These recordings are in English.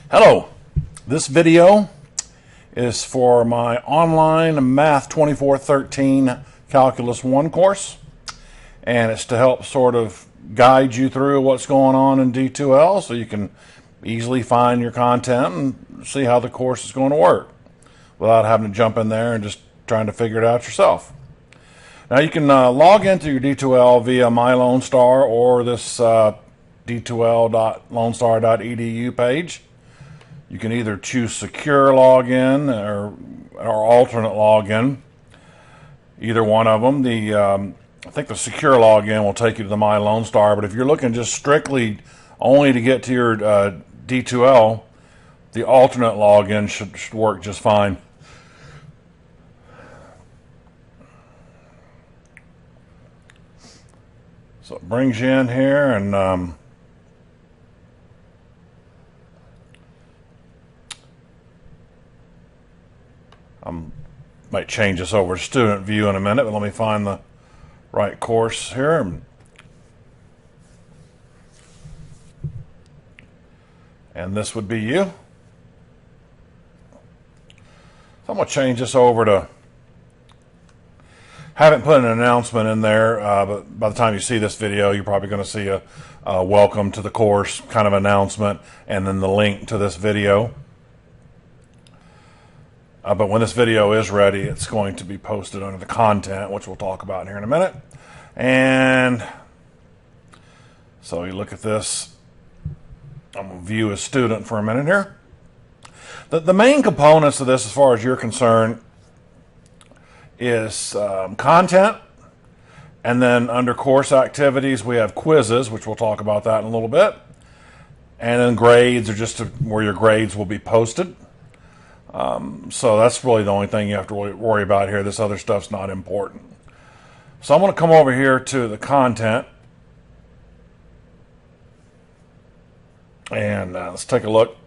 Hello, this video is for my online Math 2413 Calculus 1 course, and it's to help sort of guide you through what's going on in D2l so you can easily find your content and see how the course is going to work without having to jump in there and just trying to figure it out yourself. Now you can log into your D2l via My Lone Star or this d2l.lonestar.edu page. You can either choose secure login or alternate login, either one of them. I think the secure login will take you to the My Lone Star, but if you're looking just strictly only to get to your D2l, the alternate login should work just fine. So it brings you in here, and I might change this over to student view in a minute, but let me find the right course here. And this would be you. So I'm going to change this over to, haven't put an announcement in there, but by the time you see this video, you're probably going to see a welcome to the course kind of announcement and then the link to this video. But when this video is ready, it's going to be posted under the content, which we'll talk about here in a minute. And so you look at this. I'm going to view as student for a minute here. The main components of this, as far as you're concerned, is content. And then under course activities, we have quizzes, which we'll talk about that in a little bit. And then grades are just where your grades will be posted. So that's really the only thing you have to worry about here. This other stuff's not important. So I'm going to come over here to the content. And let's take a look.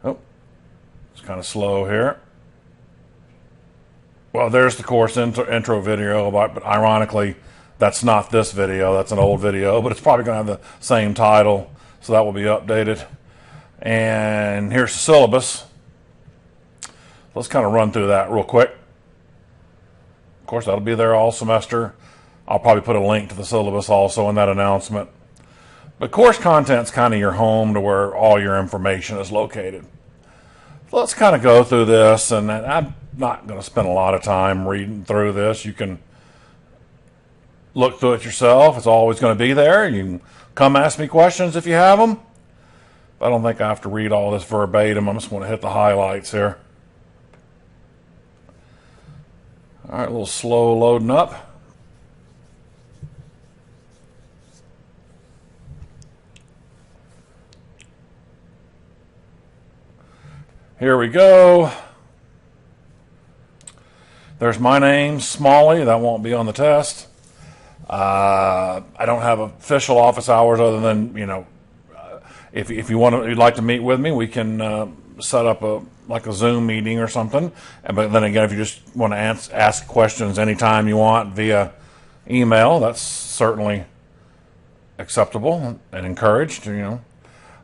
Oh, it's kind of slow here. Well, there's the course intro video, but ironically, that's not this video. That's an old video, but it's probably going to have the same title, so that will be updated. And here's the syllabus. Let's kind of run through that real quick. Of course, that'll be there all semester. I'll probably put a link to the syllabus also in that announcement. But course content's kind of your home to where all your information is located. So let's kind of go through this, and I'm not going to spend a lot of time reading through this. You can look through it yourself. It's always going to be there. You can come ask me questions if you have them. I don't think I have to read all this verbatim. I'm just going to hit the highlights here. All right, a little slow loading up. Here we go. There's my name, Smalley. That won't be on the test. I don't have official office hours other than, if you'd like to meet with me, we can set up a Zoom meeting or something. But then again, if you just want to ask questions anytime you want via email, that's certainly acceptable and encouraged.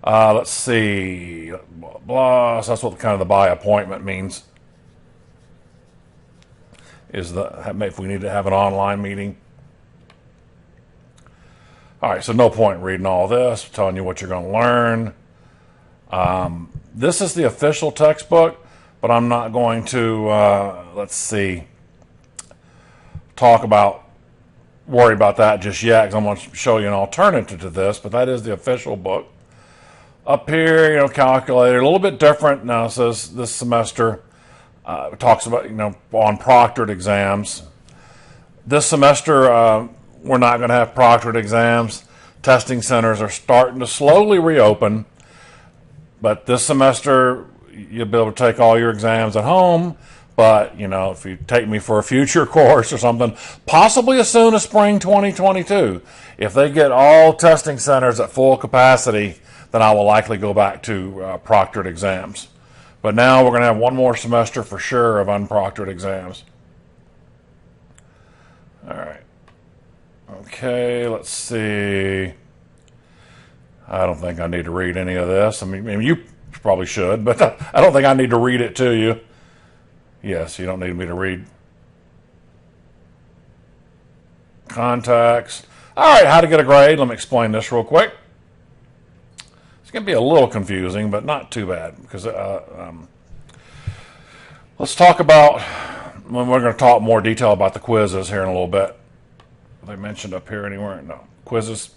Let's see, blah, blah. So that's what kind of the by appointment means. Is if we need to have an online meeting. All right, so no point in reading all this, telling you what you're going to learn. This is the official textbook, but I'm not going to, worry about that just yet, because I'm going to show you an alternative to this, but that is the official book. Up here, calculator, a little bit different. Now it says this semester, it talks about, on proctored exams. This semester, we're not going to have proctored exams. Testing centers are starting to slowly reopen. But this semester, you'll be able to take all your exams at home. But, if you take me for a future course or something, possibly as soon as spring 2022, if they get all testing centers at full capacity, then I will likely go back to proctored exams. But now we're going to have one more semester for sure of unproctored exams. All right. Okay, let's see. I don't think I need to read any of this. I mean you probably should, but I don't think I need to read it to you. Yes, you don't need me to read. Contacts. All right, how to get a grade. Let me explain this real quick. It's going to be a little confusing, but not too bad, because let's talk about, we're going to talk more detail about the quizzes here in a little bit. Are they mentioned up here anywhere? No. Quizzes.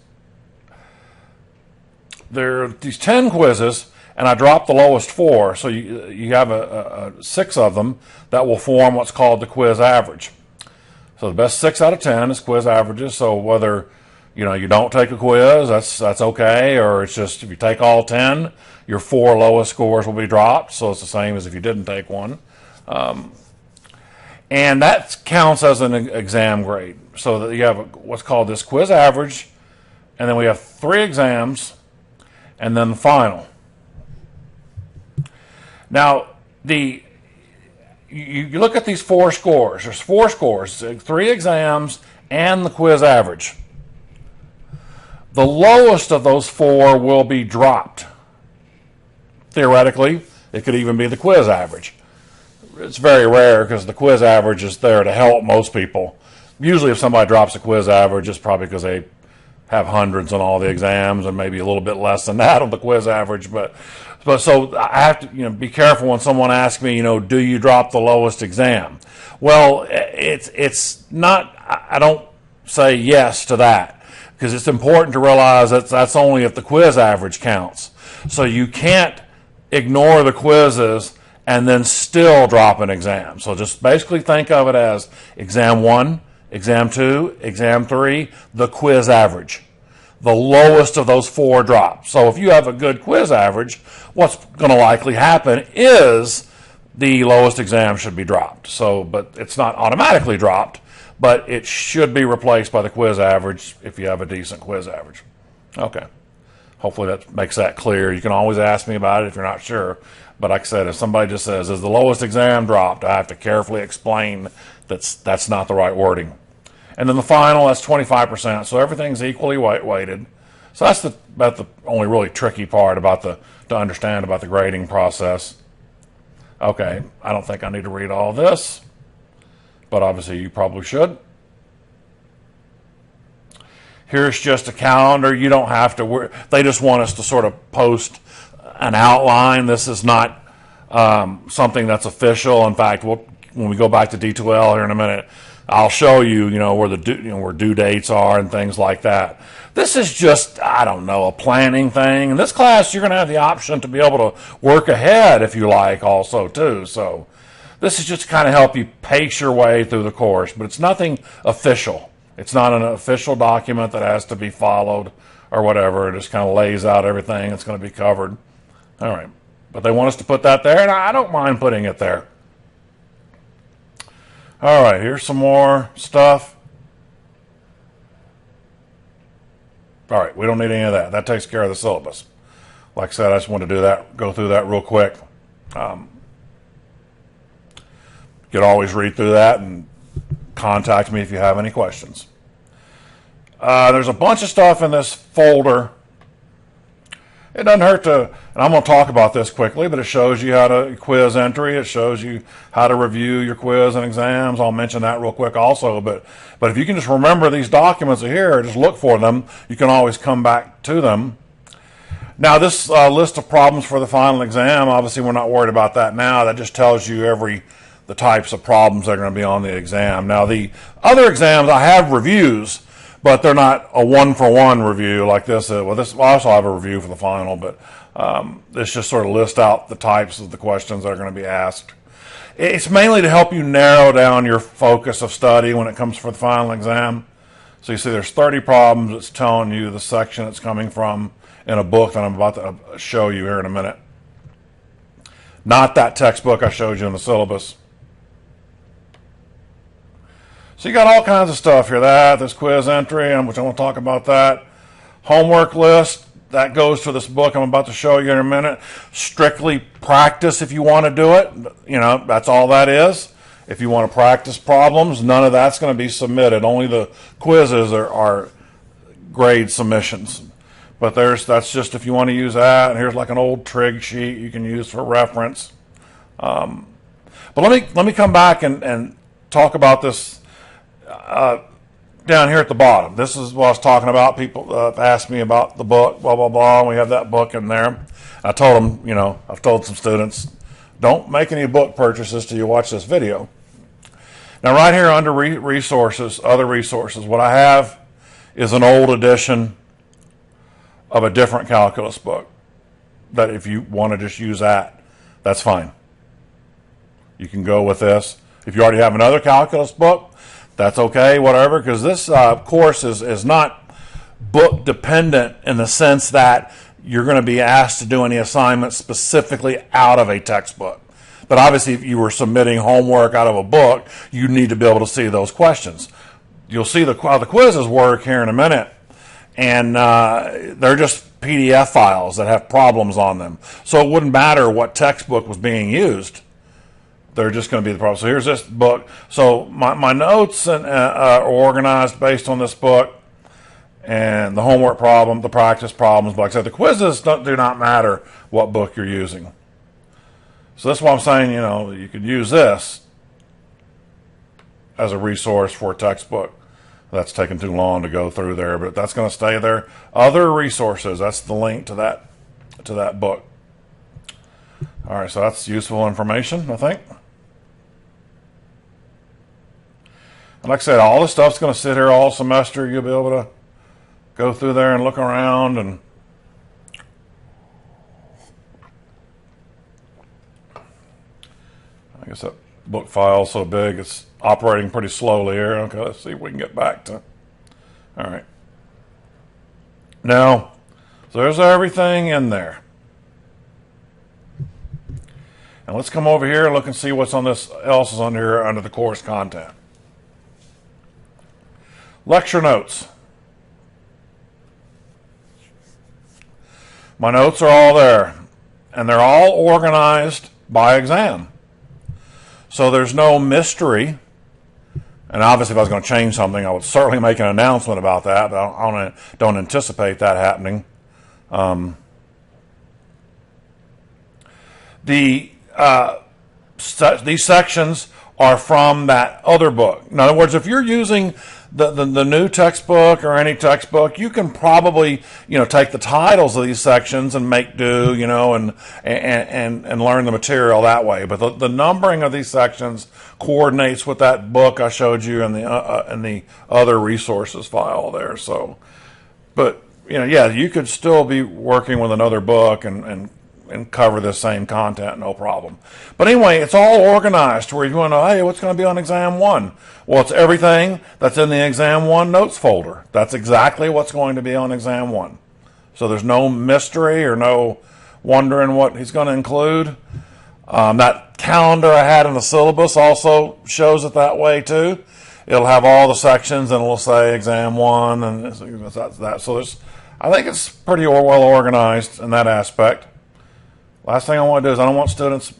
There are these 10 quizzes, and I dropped the lowest 4, so you have 6 of them that will form what's called the quiz average. So the best 6 out of 10 is quiz averages. So whether you don't take a quiz, that's okay, or it's just if you take all 10, your 4 lowest scores will be dropped. So it's the same as if you didn't take one, and that counts as an exam grade. So that you have what's called this quiz average, and then we have 3 exams, and then the final. Now you look at these 4 scores. There's 4 scores, 3 exams, and the quiz average. The lowest of those 4 will be dropped. Theoretically, it could even be the quiz average. It's very rare because the quiz average is there to help most people. Usually if somebody drops a quiz average, it's probably because they have hundreds on all the exams and maybe a little bit less than that on the quiz average. But so I have to be careful when someone asks me, do you drop the lowest exam? Well, it's not. I don't say yes to that, because it's important to realize that that's only if the quiz average counts. So you can't ignore the quizzes and then still drop an exam. So just basically think of it as exam 1, exam 2, exam 3, the quiz average. The lowest of those 4 drops. So if you have a good quiz average, what's going to likely happen is the lowest exam should be dropped. So, but it's not automatically dropped, but it should be replaced by the quiz average if you have a decent quiz average. Okay. Hopefully that makes that clear. You can always ask me about it if you're not sure. But like I said, if somebody just says, is the lowest exam dropped, I have to carefully explain that's not the right wording. And then the final, that's 25%. So everything's equally weighted. So that's about the only really tricky part to understand about the grading process. Okay, I don't think I need to read all this, but obviously you probably should. Here's just a calendar. You don't have to. They just want us to sort of post an outline. This is not something that's official. In fact, when we go back to D2l here in a minute, I'll show you, where where due dates are and things like that. This is just, I don't know, a planning thing. In this class, you're going to have the option to be able to work ahead if you like also too. So this is just to kind of help you pace your way through the course, but it's nothing official. It's not an official document that has to be followed or whatever. It just kind of lays out everything that's going to be covered. All right. But they want us to put that there, and I don't mind putting it there. All right, here's some more stuff. All right, we don't need any of that. That takes care of the syllabus. Like I said, I just want to go through that real quick. You can always read through that and contact me if you have any questions. There's a bunch of stuff in this folder. It doesn't hurt to, and I'm going to talk about this quickly, but it shows you how to quiz entry. It shows you how to review your quiz and exams. I'll mention that real quick also. But if you can just remember these documents are here, just look for them. You can always come back to them. Now, this list of problems for the final exam, obviously we're not worried about that now. That just tells you the types of problems that are going to be on the exam. Now, the other exams, I have reviews, but they're not a one-for-one review like this. I also have a review for the final, but this just sort of lists out the types of the questions that are going to be asked. It's mainly to help you narrow down your focus of study when it comes for the final exam. So you see there's 30 problems. It's telling you the section it's coming from in a book that I'm about to show you here in a minute. Not that textbook I showed you in the syllabus. So you got all kinds of stuff here. This quiz entry, which I want to talk about that. Homework list, that goes to this book I'm about to show you in a minute. Strictly practice if you want to do it. That's all that is. If you want to practice problems, none of that's going to be submitted. Only the quizzes are grade submissions. But that's just if you want to use that. And here's like an old trig sheet you can use for reference. But let me come back and talk about this down here at the bottom. This is what I was talking about. People asked me about the book, blah, blah, blah. And we have that book in there. I told them, I've told some students, don't make any book purchases till you watch this video. Now, right here under resources, other resources, what I have is an old edition of a different calculus book. That if you want to just use that, that's fine. You can go with this. If you already have another calculus book, that's okay, whatever, because this course is not book dependent in the sense that you're going to be asked to do any assignments specifically out of a textbook. But obviously, if you were submitting homework out of a book, you need to be able to see those questions. You'll see how the quizzes work here in a minute, and they're just PDF files that have problems on them. So it wouldn't matter what textbook was being used. They're just going to be the problem. So here's this book. So my notes are organized based on this book, and the homework problem, the practice problems. But like I said, the quizzes do not matter what book you're using. So that's why I'm saying, you could use this as a resource for a textbook. That's taken too long to go through there, but that's going to stay there. Other resources, that's the link to that book. All right, so that's useful information, I think. And like I said, all this stuff's going to sit here all semester. You'll be able to go through there and look around. And I guess that book file is so big, it's operating pretty slowly here. Okay, let's see if we can get back to. All right. Now, so there's everything in there. And let's come over here and look and see what's on this else is on here under the course content. Lecture notes. My notes are all there, and they're all organized by exam. So there's no mystery. And obviously, if I was going to change something, I would certainly make an announcement about that, but I don't anticipate that happening. These sections are from that other book. In other words, if you're using the new textbook or any textbook, you can probably take the titles of these sections and make do, and learn the material that way. But the numbering of these sections coordinates with that book I showed you in the other resources file there. So, but you could still be working with another book and cover the same content, no problem. But anyway, it's all organized to where you want to know, hey, what's going to be on exam 1? Well, it's everything that's in the exam 1 notes folder. That's exactly what's going to be on exam 1. So there's no mystery or no wondering what he's going to include. That calendar I had in the syllabus also shows it that way too. It'll have all the sections and it'll say exam 1 and that. So I think it's pretty well organized in that aspect. Last thing I want to do is I don't want students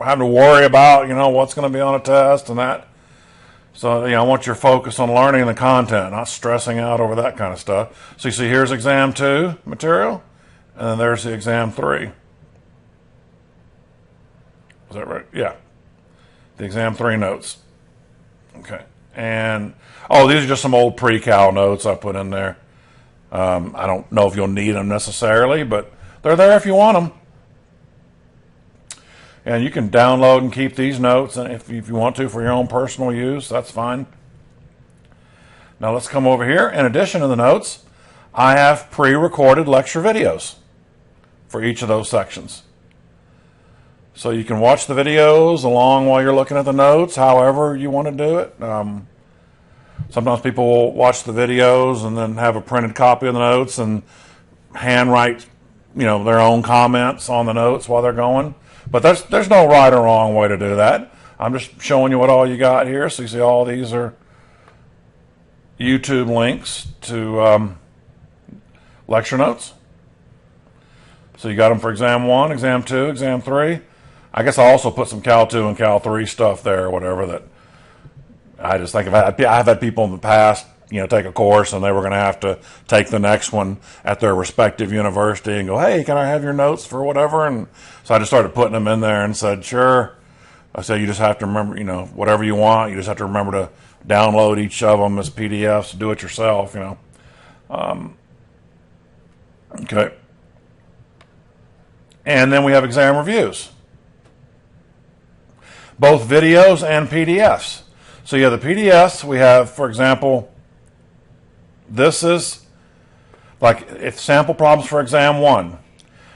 having to worry about, what's going to be on a test and that. So, I want your focus on learning the content, not stressing out over that kind of stuff. So you see here's exam 2 material, and then there's the exam 3. Is that right? Yeah. The exam 3 notes. Okay. And, these are just some old pre-cal notes I put in there. I don't know if you'll need them necessarily, but they're there if you want them. And you can download and keep these notes, and if you want to for your own personal use, that's fine. Now let's come over here. In addition to the notes, I have pre-recorded lecture videos for each of those sections. So you can watch the videos along while you're looking at the notes, however you want to do it. Sometimes people will watch the videos and then have a printed copy of the notes and handwrite, their own comments on the notes while they're going. But there's no right or wrong way to do that. I'm just showing you what all you got here. So you see all these are YouTube links to lecture notes. So you got them for exam 1, exam 2, exam 3. I guess I also put some Cal 2 and Cal 3 stuff there or whatever that I just think I've had people in the past take a course, and they were going to have to take the next one at their respective university and go, hey, can I have your notes for whatever? And so I just started putting them in there and said, sure. I said, you just have to remember, whatever you want, you just have to remember to download each of them as PDFs, do it yourself, Okay. And then we have exam reviews. Both videos and PDFs. So you have the PDFs. We have, for example, this is like it's sample problems for exam 1.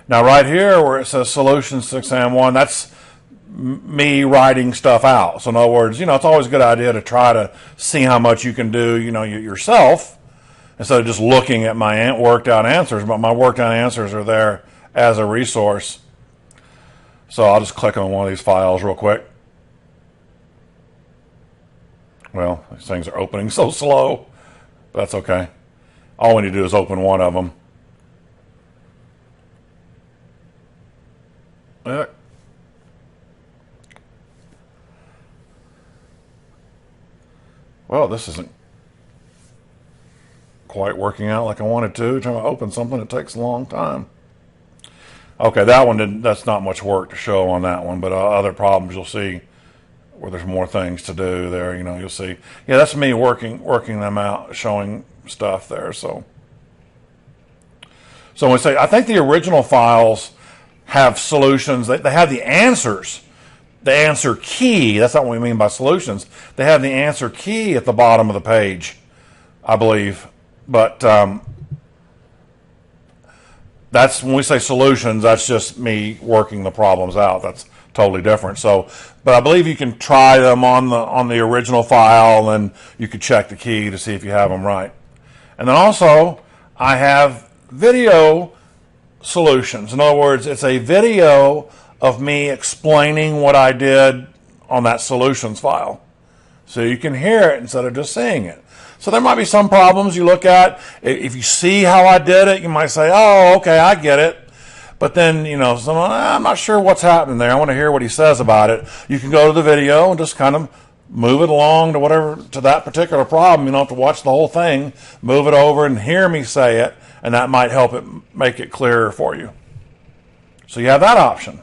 Now right here where it says solutions to exam 1, that's me writing stuff out. So in other words, it's always a good idea to try to see how much you can do, yourself, instead of just looking at my worked out answers. But my worked out answers are there as a resource. So I'll just click on one of these files real quick. Well, these things are opening so slow, but that's okay. All we need to do is open one of them. Well, this isn't quite working out like I wanted to. Trying to open something, it takes a long time. Okay, that one didn't. That's not much work to show on that one, but other problems you'll see where there's more things to do there. You'll see. Yeah, that's me working them out, showing stuff there. So when we say, I think the original files have solutions. They have the answers. The answer key, that's not what we mean by solutions. They have the answer key at the bottom of the page, I believe. But that's when we say solutions, that's just me working the problems out. That's totally different. So, but I believe you can try them on the original file, and you can check the key to see if you have them right. And then also, I have video solutions. In other words, it's a video of me explaining what I did on that solutions file. So you can hear it instead of just seeing it. So there might be some problems you look at. If you see how I did it, you might say, oh, okay, I get it. But then, I'm not sure what's happening there. I want to hear what he says about it. You can go to the video and just kind of move it along to that particular problem. You don't have to watch the whole thing. Move it over and hear me say it, and that might help it make it clearer for you. So you have that option.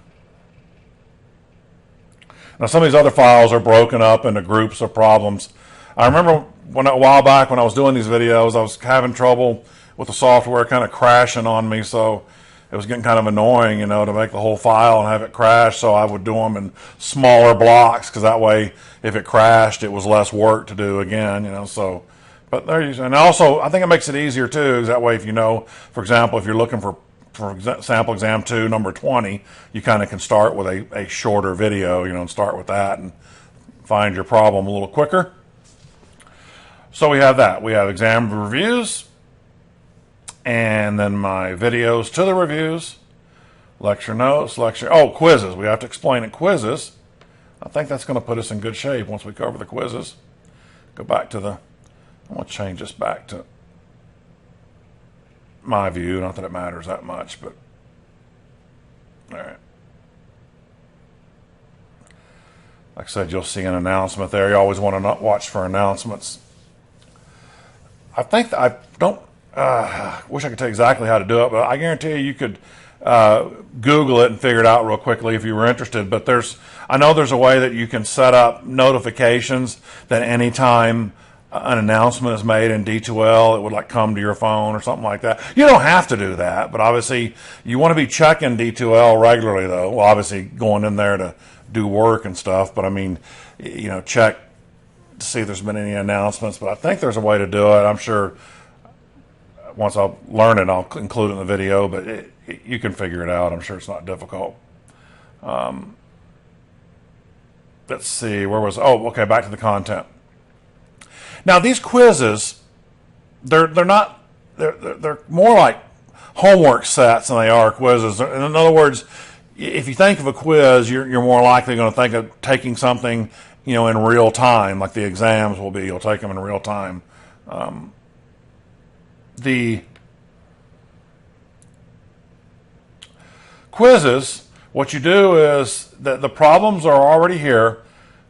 Now, some of these other files are broken up into groups of problems. I remember a while back when I was doing these videos, I was having trouble with the software kind of crashing on me, so it was getting kind of annoying, to make the whole file and have it crash. So I would do them in smaller blocks, because that way, if it crashed, it was less work to do again, So, but there you go. And also, I think it makes it easier too, because that way, if for example, if you're looking for sample exam 2, number 20, you kind of can start with a shorter video, and start with that and find your problem a little quicker. So we have that. We have exam reviews, and then my videos to the reviews, lecture notes, quizzes. We have to explain it. Quizzes. I think that's going to put us in good shape once we cover the quizzes. Go back to I want to change this back to my view. Not that it matters that much, but all right. Like I said, you'll see an announcement there. You always want to watch for announcements. I think I don't wish I could tell you exactly how to do it, but I guarantee you could Google it and figure it out real quickly if you were interested. But I know there's a way that you can set up notifications that anytime an announcement is made in D2l, it would come to your phone or something like that. You don't have to do that, but obviously you want to be checking D2l regularly, though. Well, obviously going in there to do work and stuff, but I mean, check to see if there's been any announcements. But I think there's a way to do it. I'm sure once I'll learn it, I'll include it in the video, but you can figure it out. I'm sure it's not difficult. Let's see, okay, back to the content. Now these quizzes, they're more like homework sets than they are quizzes. In other words, if you think of a quiz, you're more likely going to think of taking something, in real time, like the exams will be. You'll take them in real time. The quizzes, what you do is that the problems are already here.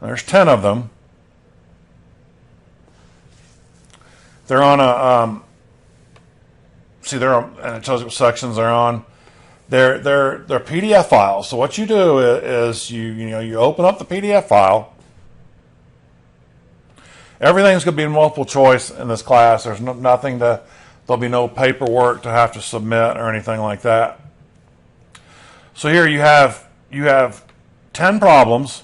There's 10 of them. They're on a see, they're on, and it tells you what sections they're on. They're PDF files. So what you do is you open up the PDF file. Everything's going to be multiple choice in this class. There's nothing to, there'll be no paperwork to have to submit or anything like that. So here you have 10 problems.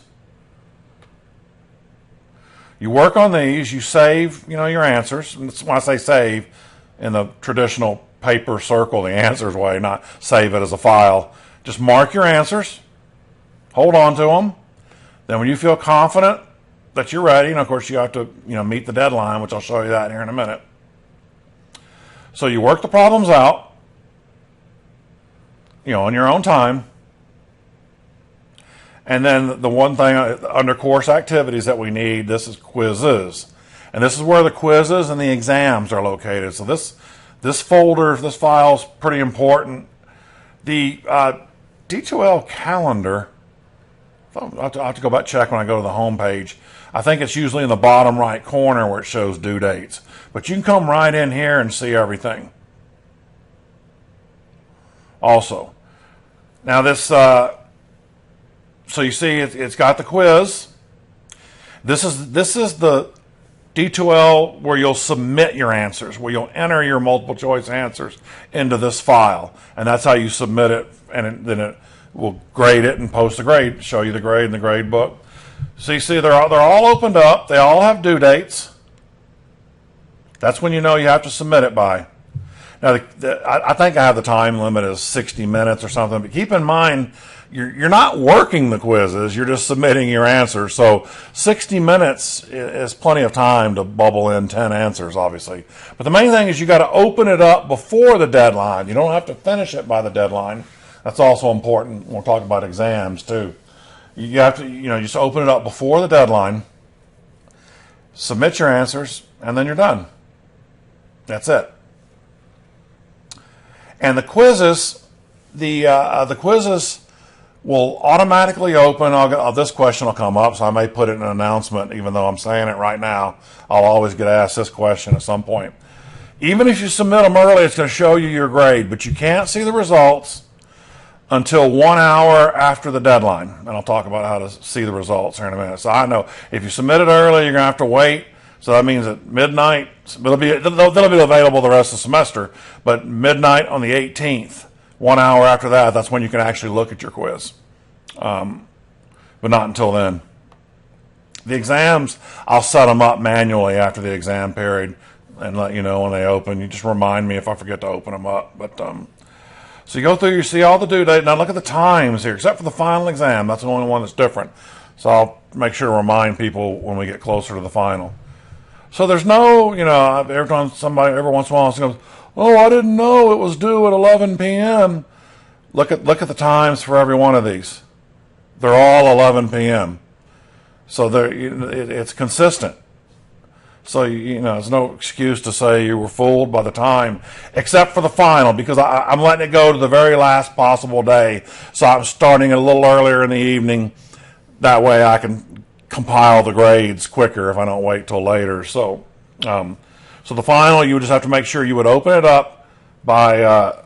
You work on these, you save, your answers. And when I say save, in the traditional paper circle the answers way, not save it as a file. Just mark your answers, hold on to them. Then when you feel confident that you're ready, and of course you have to meet the deadline, which I'll show you that here in a minute. So you work the problems out, on your own time. And then the one thing under course activities that we need, this is quizzes. And this is where the quizzes and the exams are located. So this folder, this file is pretty important. The D2l Calendar, I'll have to go back and check when I go to the home page. I think it's usually in the bottom right corner where it shows due dates. But you can come right in here and see everything. Also, now this, so you see it's got the quiz. This is the D2l where you'll submit your answers, where you'll enter your multiple choice answers into this file, and that's how you submit it, and then it will grade it and post the grade, show you the grade in the grade book. So you see they're all opened up. They all have due dates. That's when you know you have to submit it by. Now I think I have the time limit as 60 minutes or something, but keep in mind you're not working the quizzes, you're just submitting your answers. So 60 minutes is plenty of time to bubble in 10 answers, obviously. But the main thing is you got to open it up before the deadline. You don't have to finish it by the deadline. That's also important when we're talking about exams too. You have to, just open it up before the deadline, submit your answers, and then you're done. That's it. And the quizzes, the quizzes will automatically open. This question will come up, so I may put it in an announcement, even though I'm saying it right now. I'll always get asked this question at some point. Even if you submit them early, it's going to show you your grade, but you can't see the results until 1 hour after the deadline. And I'll talk about how to see the results here in a minute. So I know if you submit it early, you're going to have to wait. So that means at midnight, they'll be available the rest of the semester, but midnight on the 18th, 1 hour after that, that's when you can actually look at your quiz. But not until then. The exams, I'll set them up manually after the exam period and let you know when they open. You just remind me if I forget to open them up. But so you go through, you see all the due date. Now look at the times here, except for the final exam. That's the only one that's different. So I'll make sure to remind people when we get closer to the final. So there's no, every time somebody, every once in a while, goes, oh, I didn't know it was due at 11 p.m. Look at the times for every one of these. They're all 11 p.m. So it's consistent. So, there's no excuse to say you were fooled by the time, except for the final, because I'm letting it go to the very last possible day. So I'm starting it a little earlier in the evening. That way I can compile the grades quicker if I don't wait till later. So so the final, you would just have to make sure you would open it up by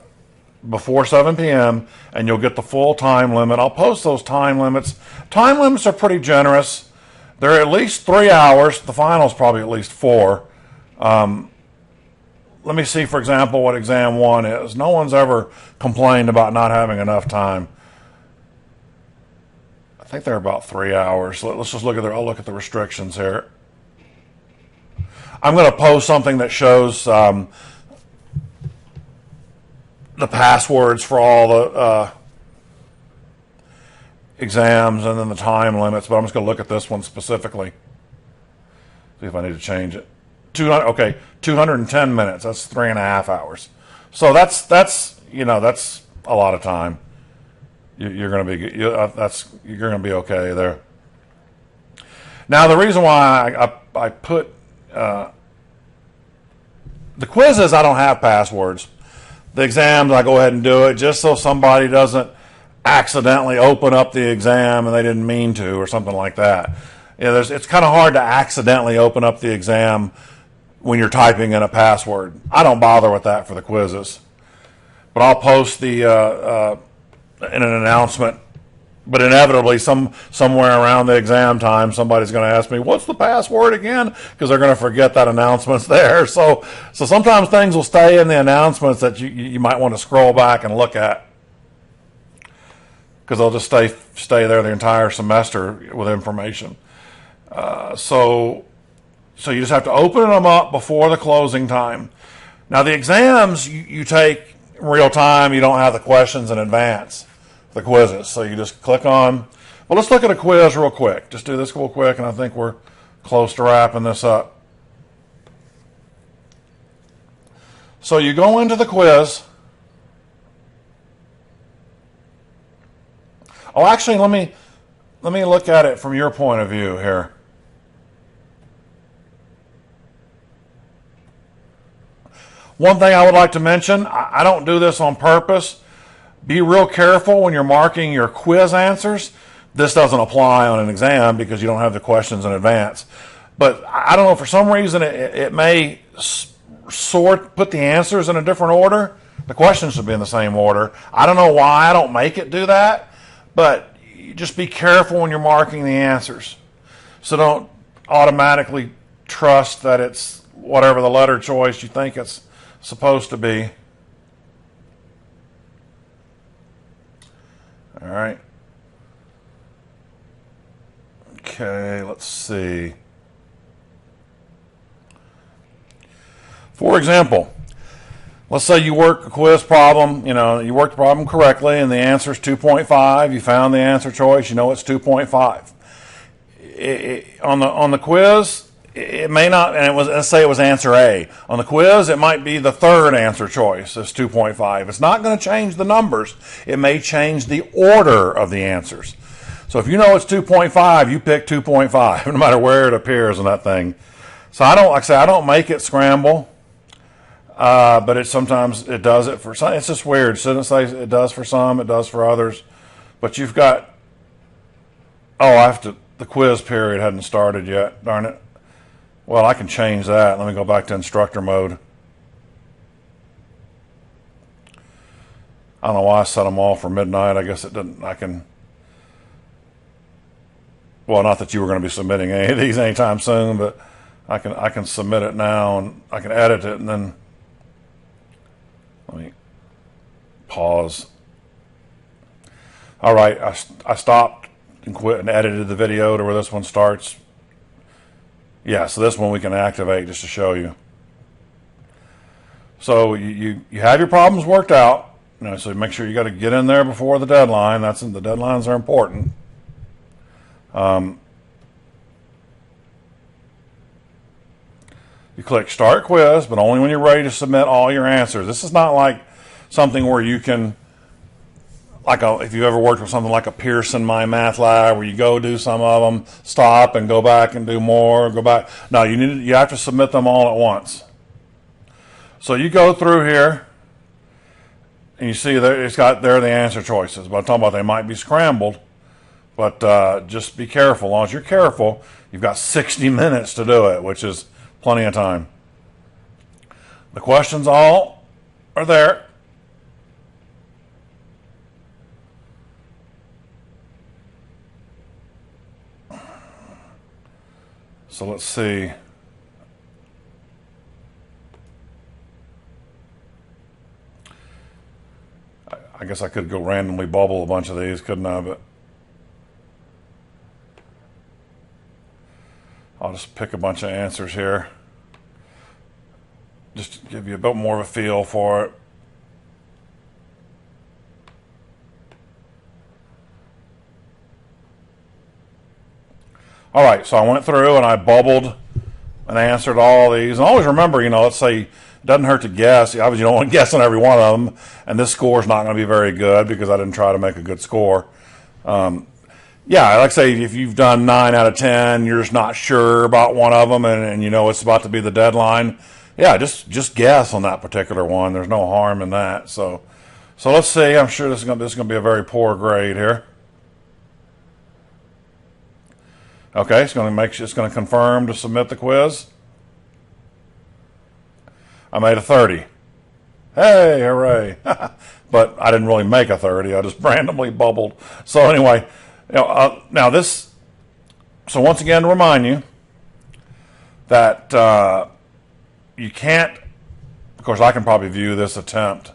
before 7 p.m. and you'll get the full time limit. I'll post those time limits. Time limits are pretty generous. They're at least 3 hours. The final's probably at least 4. Let me see, for example, what exam 1 is. No one's ever complained about not having enough time. I think they're about 3 hours. So let's just look at I'll look at the restrictions here. I'm going to post something that shows the passwords for all the exams and then the time limits, but I'm just going to look at this one specifically. See if I need to change it. 210 minutes. That's 3.5 hours. So that's a lot of time. You're going to be okay there. Now the reason why I put the quizzes, I don't have passwords. The exams, I go ahead and do it just so somebody doesn't accidentally open up the exam and they didn't mean to or something like that. It's kind of hard to accidentally open up the exam when you're typing in a password. I don't bother with that for the quizzes, but I'll post the in an announcement. But inevitably, somewhere around the exam time, somebody's going to ask me, "What's the password again?" Because they're going to forget that announcement's there. So sometimes things will stay in the announcements that you might want to scroll back and look at, because they'll just stay there the entire semester with information. So you just have to open them up before the closing time. Now the exams you take in real time. You don't have the questions in advance, the quizzes. So you just click on, well, let's look at a quiz real quick. Just do this real quick, and I think we're close to wrapping this up. So you go into the quiz. Oh, actually, let me look at it from your point of view here. One thing I would like to mention, I don't do this on purpose. Be real careful when you're marking your quiz answers. This doesn't apply on an exam because you don't have the questions in advance. But I don't know, for some reason it may put the answers in a different order. The questions should be in the same order. I don't know why I don't make it do that, but you just be careful when you're marking the answers. So don't automatically trust that it's whatever the letter choice you think it's supposed to be. All right. Okay, let's see. For example, let's say you work a quiz problem, you worked the problem correctly and the answer is 2.5. You found the answer choice, you know it's 2.5. On the quiz, it may not, and let's say it was answer A. On the quiz, it might be the third answer choice, it's 2.5. It's not going to change the numbers. It may change the order of the answers. So if you know it's 2.5, you pick 2.5, no matter where it appears in that thing. So I don't make it scramble, but sometimes it does it for some. It's just weird. Shouldn't say it does for some, it does for others. But you've got, the quiz period hadn't started yet, darn it. Well, I can change that. Let me go back to instructor mode. I don't know why I set them all for midnight. I guess it didn't. Well, not that you were going to be submitting any of these anytime soon, but I can submit it now, and I can edit it, and then let me pause. All right, I stopped and quit and edited the video to where this one starts. Yeah, so this one we can activate just to show you. So you have your problems worked out. So make sure you got to get in there before the deadline. The deadlines are important. You click Start Quiz, but only when you're ready to submit all your answers. This is not like something where you can, if you ever worked with something like a Pearson My Math Lab, where you go do some of them, stop and go back and do more, go back. No, you have to submit them all at once. So you go through here, and you see there there are the answer choices. But I'm talking about they might be scrambled, but just be careful. As long as you're careful, you've got 60 minutes to do it, which is plenty of time. The questions all are there. So let's see. I guess I could go randomly bubble a bunch of these, couldn't I? But I'll just pick a bunch of answers here, just to give you a bit more of a feel for it. All right, so I went through and I bubbled and answered all these. And always remember, let's say it doesn't hurt to guess. Obviously, you don't want to guess on every one of them. And this score is not going to be very good because I didn't try to make a good score. Yeah, like I say, if you've done 9 out of 10, you're just not sure about one of them, and it's about to be the deadline. Yeah, just guess on that particular one. There's no harm in that. So let's see. I'm sure this is going to be a very poor grade here. Okay, it's going to confirm to submit the quiz. I made a 30. Hey, hooray. But I didn't really make a 30. I just randomly bubbled. So anyway, now this, so once again to remind you that you can't, of course I can probably view this attempt.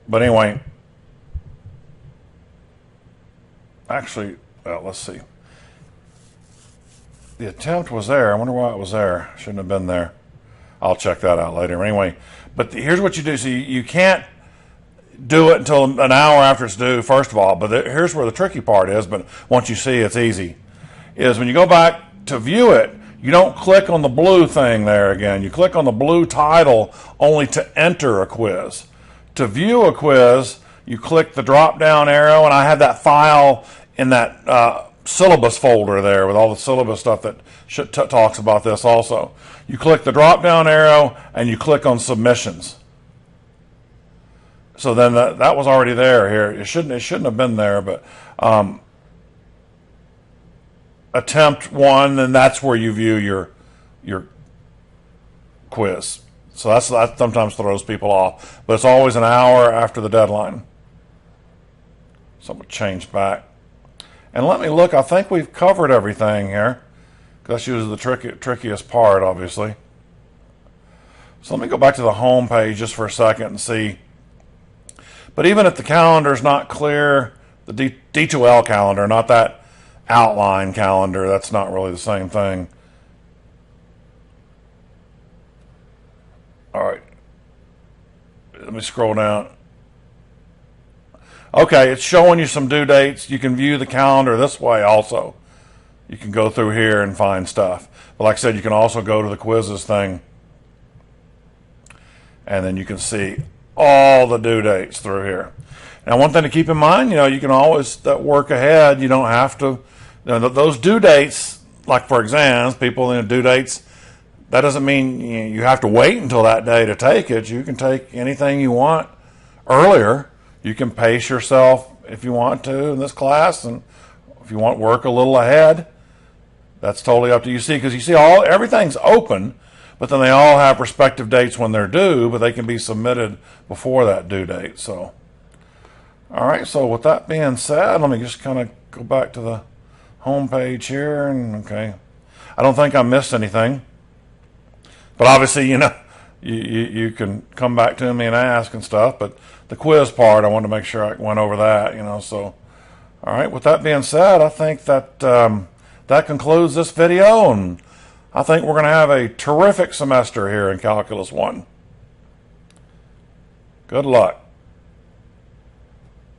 But anyway, actually, well, let's see. The attempt was there. I wonder why it was there. Shouldn't have been there. I'll check that out later. Anyway, but here's what you do. So you can't do it until an hour after it's due, first of all. But here's where the tricky part is, but once you see it's easy, is when you go back to view it, you don't click on the blue thing there again. You click on the blue title only to enter a quiz. To view a quiz, you click the drop-down arrow, and I have that file in that syllabus folder there with all the syllabus stuff that talks about this also. You click the drop-down arrow, and you click on submissions. So then that was already there here. It shouldn't have been there, but attempt 1, and that's where you view your quiz. So that sometimes throws people off, but it's always an hour after the deadline. So I'm going to change back. And let me look. I think we've covered everything here. That's usually the trickiest part, obviously. So let me go back to the home page just for a second and see. But even if the calendar is not clear, the D2l calendar, not that outline calendar, that's not really the same thing. All right. Let me scroll down. Okay, it's showing you some due dates. You can view the calendar this way also. You can go through here and find stuff. But like I said, you can also go to the quizzes thing. And then you can see all the due dates through here. Now, one thing to keep in mind, you can always work ahead. You don't have to. Those due dates, like for exams, people due dates, that doesn't mean you have to wait until that day to take it. You can take anything you want earlier. You can pace yourself if you want to in this class, and if you want work a little ahead, that's totally up to you. Because you see everything's open, but then they all have respective dates when they're due, but they can be submitted before that due date. So, all right. So with that being said, let me just kind of go back to the home page here, and okay, I don't think I missed anything, but obviously, you can come back to me and ask and stuff, but the quiz part, I wanted to make sure I went over that, so. All right, with that being said, I think that that concludes this video, and I think we're going to have a terrific semester here in Calculus 1. Good luck.